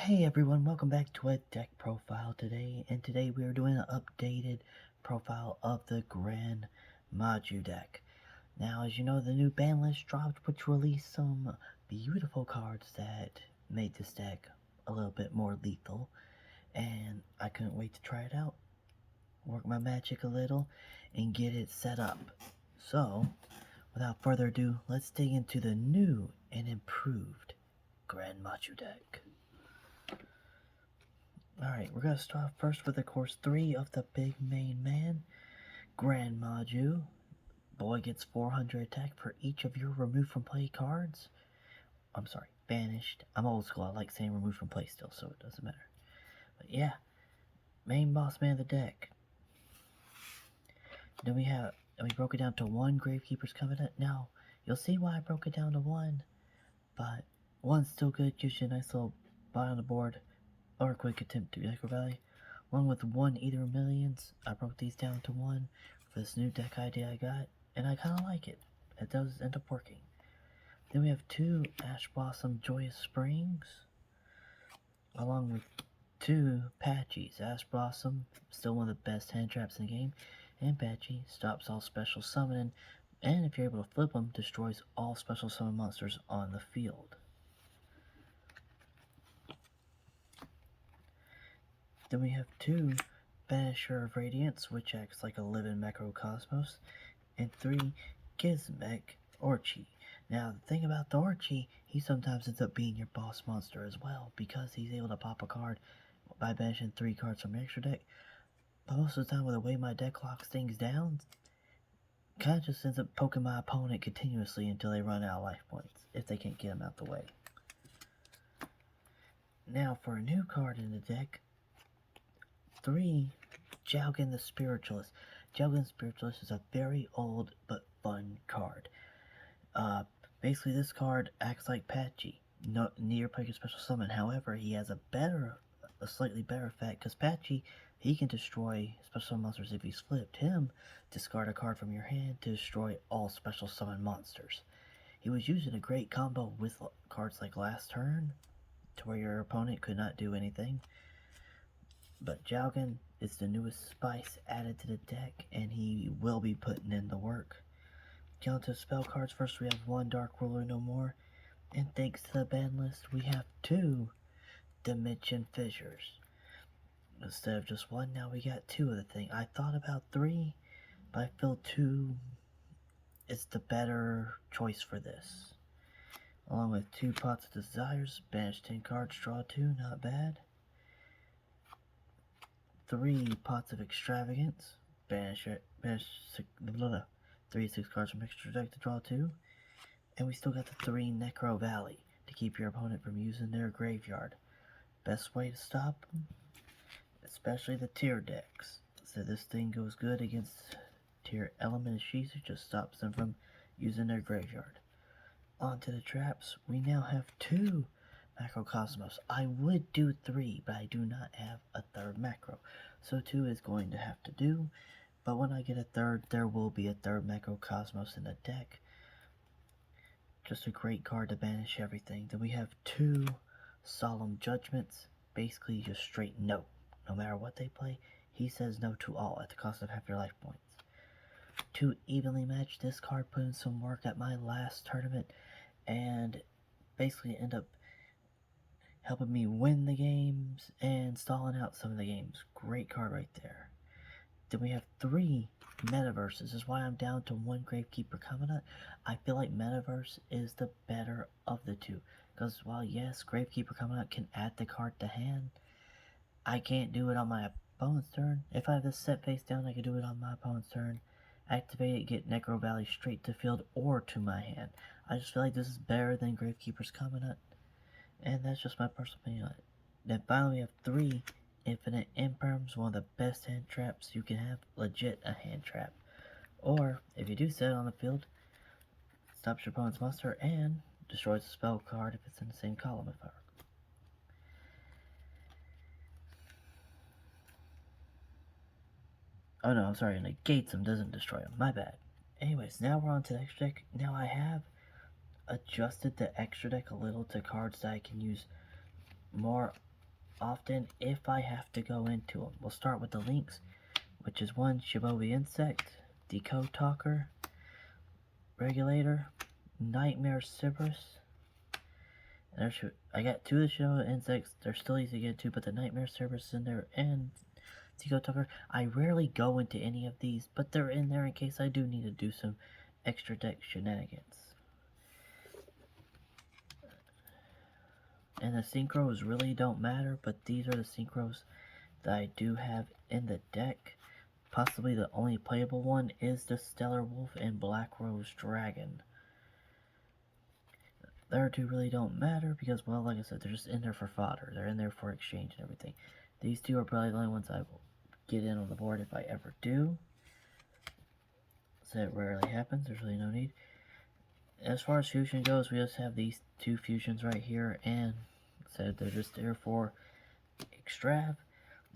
Hey everyone, welcome back to a deck profile today, and today we are doing an updated profile of the Gren Maju deck. Now, as you know, the new ban list dropped, which released some beautiful cards that made this deck a little bit more lethal, and I couldn't wait to try it out, work my magic a little, and get it set up. So, without further ado, let's dig into the new and improved Gren Maju deck. Alright, we're going to start first with, of course, 3 of the big main man. Gren Maju. Boy gets 400 attack for each of your removed from play cards. I'm sorry, banished. I'm old school, I like saying removed from play still, so it doesn't matter. But yeah, main boss man of the deck. Then we broke it down to 1 Gravekeeper's Covenant. Now, you'll see why I broke it down to 1, but 1's still good, gives you a nice little buy on the board. Or a quick attempt to Echo Valley. Along with 1 Either Millions, I broke these down to 1 for this new deck idea I got, and I kind of like it. It does end up working. Then we have 2 Ash Blossom Joyous Springs, along with 2 Patchies. Ash Blossom, still one of the best hand traps in the game, and Patchy stops all special summoning, and if you're able to flip them, destroys all special summon monsters on the field. Then we have 2 Banisher of Radiance, which acts like a living Macrocosmos, and 3 Gizmek Orchi. Now, the thing about the Orchi, he sometimes ends up being your boss monster as well, because he's able to pop a card by banishing 3 cards from your extra deck. But most of the time, with the way my deck locks things down, kind of just ends up poking my opponent continuously until they run out of life points, if they can't get them out the way. Now, for a new card in the deck, 3 Jalgan the Spiritualist. Jalgan the Spiritualist is a very old but fun card. Basically, this card acts like Patchy. Near player special summon. However, he has a slightly better effect, because Patchy, he can destroy special summon monsters if he's flipped. Him, discard a card from your hand to destroy all special summon monsters. He was using a great combo with cards like Last Turn, to where your opponent could not do anything. But Jalgan is the newest spice added to the deck, and he will be putting in the work. Going to spell cards, first we have 1 Dark Ruler No More, and thanks to the ban list, we have 2 Dimension Fissures. Instead of just 1, now we got 2 of the thing. I thought about 3, but I feel 2 is the better choice for this. Along with 2 Pots of Desires, banish 10 cards, draw 2, not bad. 3 Pots of Extravagance, banish 3 6 cards from extra deck to draw 2, and we still got the 3 Necro Valley to keep your opponent from using their graveyard. Best way to stop them, especially the tier decks. So this thing goes good against tier Element Sheets, it just stops them from using their graveyard. On to the traps, we now have 2 Macrocosmos. I would do 3, but I do not have a 3rd macro, so 2 is going to have to do. But when I get a 3rd, there will be a 3rd Macrocosmos in the deck. Just a great card to banish everything. Then we have 2 Solemn Judgments, basically just straight no. No matter what they play, he says no to all at the cost of half your life points. 2 Evenly Matched. This card put in some work at my last tournament, and basically end up helping me win the games and stalling out some of the games. Great card right there. Then we have 3 Metaverse. This is why I'm down to 1 Gravekeeper Covenant. I feel like Metaverse is the better of the 2. Because while yes, Gravekeeper Covenant can add the card to hand, I can't do it on my opponent's turn. If I have this set face down, I can do it on my opponent's turn. Activate it, get Necro Valley straight to field or to my hand. I just feel like this is better than Gravekeeper's Covenant. And that's just my personal opinion on it. Then finally we have 3 Infinite Imperms, one of the best hand traps you can have. Legit a hand trap. Or, if you do set it on the field, stops your opponent's monster and destroys a spell card if it's in the same column, if I recall. Oh no, I'm sorry, negates them, doesn't destroy them. My bad. Anyways, now we're on to the extra deck. Now I have adjusted the extra deck a little to cards that I can use more often if I have to go into them. We'll start with the links, which is 1 Shibobi Insect, Decode Talker, Regulator, Nightmare Cerberus. I got 2 of the Shibobi Insects. They're still easy to get to, but the Nightmare Cerberus is in there, and Decode Talker. I rarely go into any of these, but they're in there in case I do need to do some extra deck shenanigans. And the synchros really don't matter, but these are the synchros that I do have in the deck. Possibly the only playable one is the Stellar Wolf and Black Rose Dragon. The other two really don't matter because, well, like I said, they're just in there for fodder. They're in there for exchange and everything. These two are probably the only ones I will get in on the board if I ever do. So it rarely happens. There's really no need. As far as fusion goes, we just have these 2 fusions right here, and so they're just there for extrav.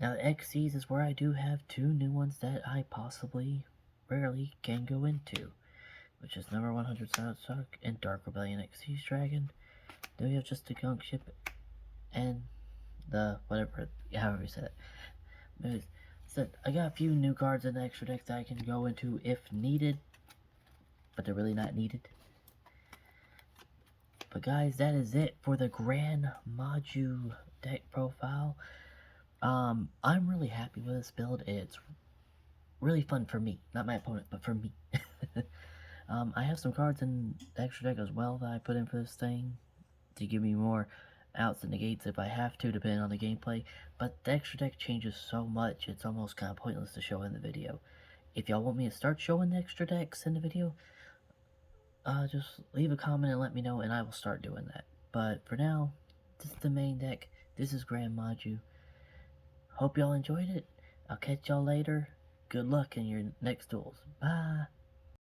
Now the XCs is where I do have 2 new ones that I possibly rarely can go into, which is number 100 Soundstock and Dark Rebellion XC's Dragon. Then we have just the Gunk Ship and the whatever, however you said it. So I got a few new cards in the extra deck that I can go into if needed, but they're really not needed. But guys, that is it for the Gren Maju deck profile. I'm really happy with this build. It's really fun for me. Not my opponent, but for me. I have some cards in the extra deck as well that I put in for this thing to give me more outs and negates if I have to, depending on the gameplay. But the extra deck changes so much, it's almost kind of pointless to show in the video. If y'all want me to start showing the extra decks in the video, just leave a comment and let me know, and I will start doing that. But for now, this is the main deck. This is Gren Maju. Hope y'all enjoyed it. I'll catch y'all later. Good luck in your next duels. Bye.